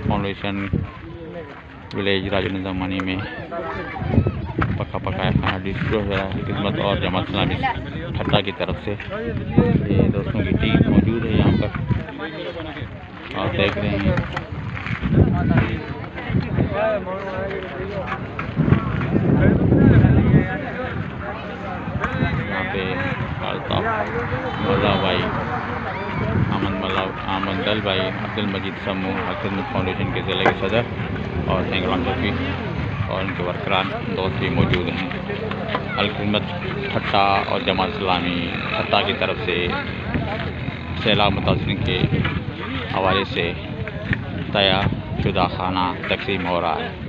Foundation village राजनंदमानी में पका खाना डिस्ट्रीब्यूट हो रहा है खिदमत और जमात इस्लामी ठट्टा की तरफ से। ये दोस्तों की टीम मौजूद है यहाँ पर, आप देख रहे हैं। यहाँ पे मल्ला भाई, आमंदल भाई, अब्दुल मजीद समूह खिदमत फाउंडेशन के ज़िले के सदर और सैंगराम शफी और उनके वर्करान दोस्त भी मौजूद हैं। अल-खिदमत ठट्टा और जमात इस्लामी ठट्टा की तरफ से सैलाब मुतासिरीन के हवाले से तैयार शुदा खाना तकसीम हो रहा है।